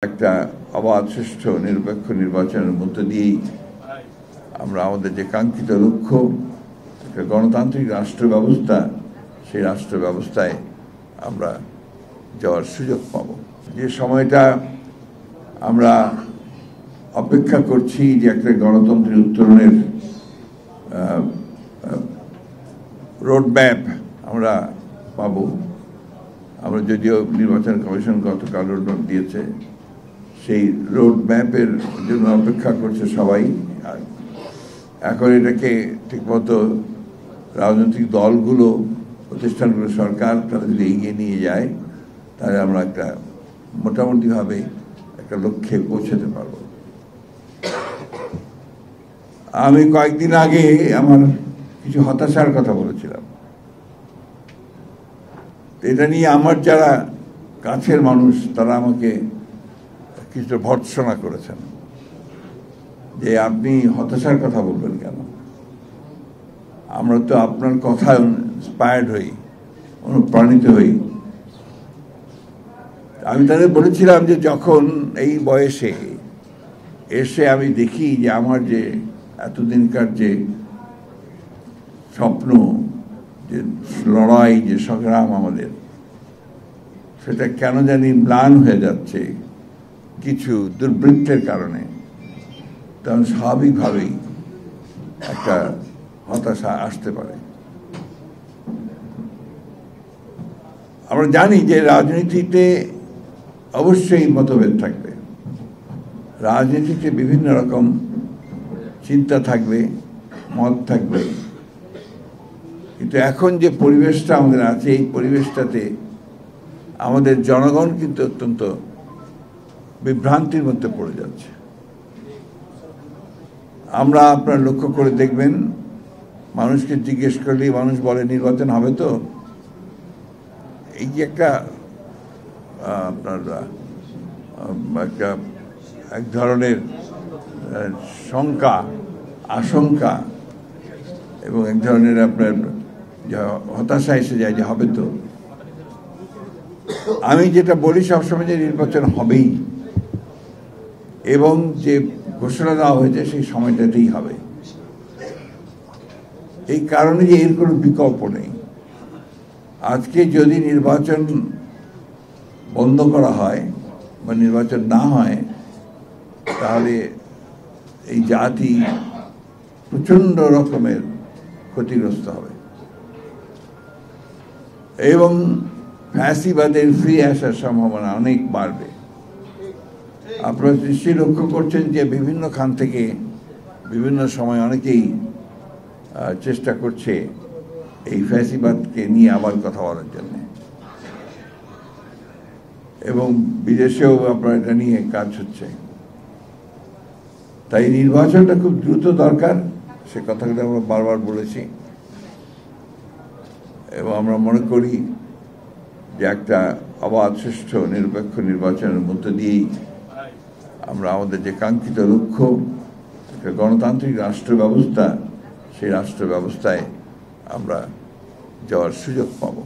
একটা অবাধ সুষ্ঠু নিরপেক্ষ নির্বাচনের মধ্য দিয়েই আমরা আমাদের যে কাঙ্ক্ষিত লক্ষ্য একটা গণতান্ত্রিক রাষ্ট্র ব্যবস্থা, সেই রাষ্ট্র ব্যবস্থায় আমরা যাওয়ার সুযোগ পাব। যে সময়টা আমরা অপেক্ষা করছি যে একটা গণতন্ত্রের উত্তরণের রোডম্যাপ আমরা পাব। আমরা যদিও নির্বাচন কমিশন গতকাল রোডম্যাপ দিয়েছে, সেই রোডম্যাপের জন্য অপেক্ষা করছে সবাই। এখন এটাকে ঠিকমতো রাজনৈতিক দলগুলো, প্রতিষ্ঠানগুলো, সরকার তারা যদি এগিয়ে নিয়ে যায়, তাহলে আমরা একটা মোটামুটিভাবে একটা লক্ষ্যে পৌঁছাতে পারব। আমি কয়েকদিন আগে আমার কিছু হতাশার কথা বলেছিলাম। এটা নিয়ে আমার যারা কাছের মানুষ তারা আমাকে কিছু ভর্ৎসনা করেছেন যে আপনি হতাশার কথা বলবেন কেন? আমরা তো আপনার কথায় ইন্সপায়ার্ড হই, অনুপ্রাণিত হই। আমি তাদের বলেছিলাম যে যখন এই বয়সে এসে আমি দেখি যে আমার যে এতদিনকার যে স্বপ্ন, যে লড়াই, যে সংগ্রাম আমাদের, সেটা কেন জানি ম্লান হয়ে যাচ্ছে কিছু দুর্বৃত্তের কারণে, তখন স্বাভাবিকভাবেই একটা হতাশা আসতে পারে। আমরা জানি যে রাজনীতিতে অবশ্যই মতভেদ থাকবে, রাজনীতিতে বিভিন্ন রকম চিন্তা থাকবে, মত থাকবে, কিন্তু এখন যে পরিবেশটা আমাদের আছে, এই পরিবেশটাতে আমাদের জনগণ কিন্তু অত্যন্ত বিভ্রান্তির মধ্যে পড়ে যাচ্ছে। আমরা আপনার লক্ষ্য করে দেখবেন, মানুষকে জিজ্ঞেস করলেই মানুষ বলে নির্বাচন হবে তো। এই যে একটা আপনার একটা এক ধরনের শঙ্কা, আশঙ্কা এবং এক ধরনের আপনার হতাশা এসে যায় যে হবে তো। আমি যেটা বলি সবসময় যে নির্বাচন হবেই, এবং যে ঘোষণা দেওয়া হয়েছে সেই সময়টাতেই হবে। এই কারণে যে এর কোনো বিকল্প নেই। আজকে যদি নির্বাচন বন্ধ করা হয় বা নির্বাচন না হয়, তাহলে এই জাতি প্রচণ্ড রকমের ক্ষতিগ্রস্ত হবে এবং ফ্যাসিবাদের ফিরে আসার সম্ভাবনা অনেক বাড়বে। আপনারা নিশ্চয়ই লক্ষ্য করছেন যে বিভিন্ন খান থেকে বিভিন্ন সময় অনেকেই চেষ্টা করছে এই ফ্যাসিবাদকে নিয়ে আবার কথা বলার জন্য, এবং বিদেশেও আপনার এটা নিয়ে কাজ হচ্ছে। তাই নির্বাচনটা খুব দ্রুত দরকার, সে কথাগুলো আমরা বারবার বলেছি, এবং আমরা মনে করি যে একটা অবাধ সুষ্ঠু নিরপেক্ষ নির্বাচনের মধ্য দিয়েই আমরা আমাদের যে কাঙ্ক্ষিত লক্ষ্য একটা গণতান্ত্রিক রাষ্ট্র ব্যবস্থা, সেই রাষ্ট্র ব্যবস্থায় আমরা যাওয়ার সুযোগ পাব।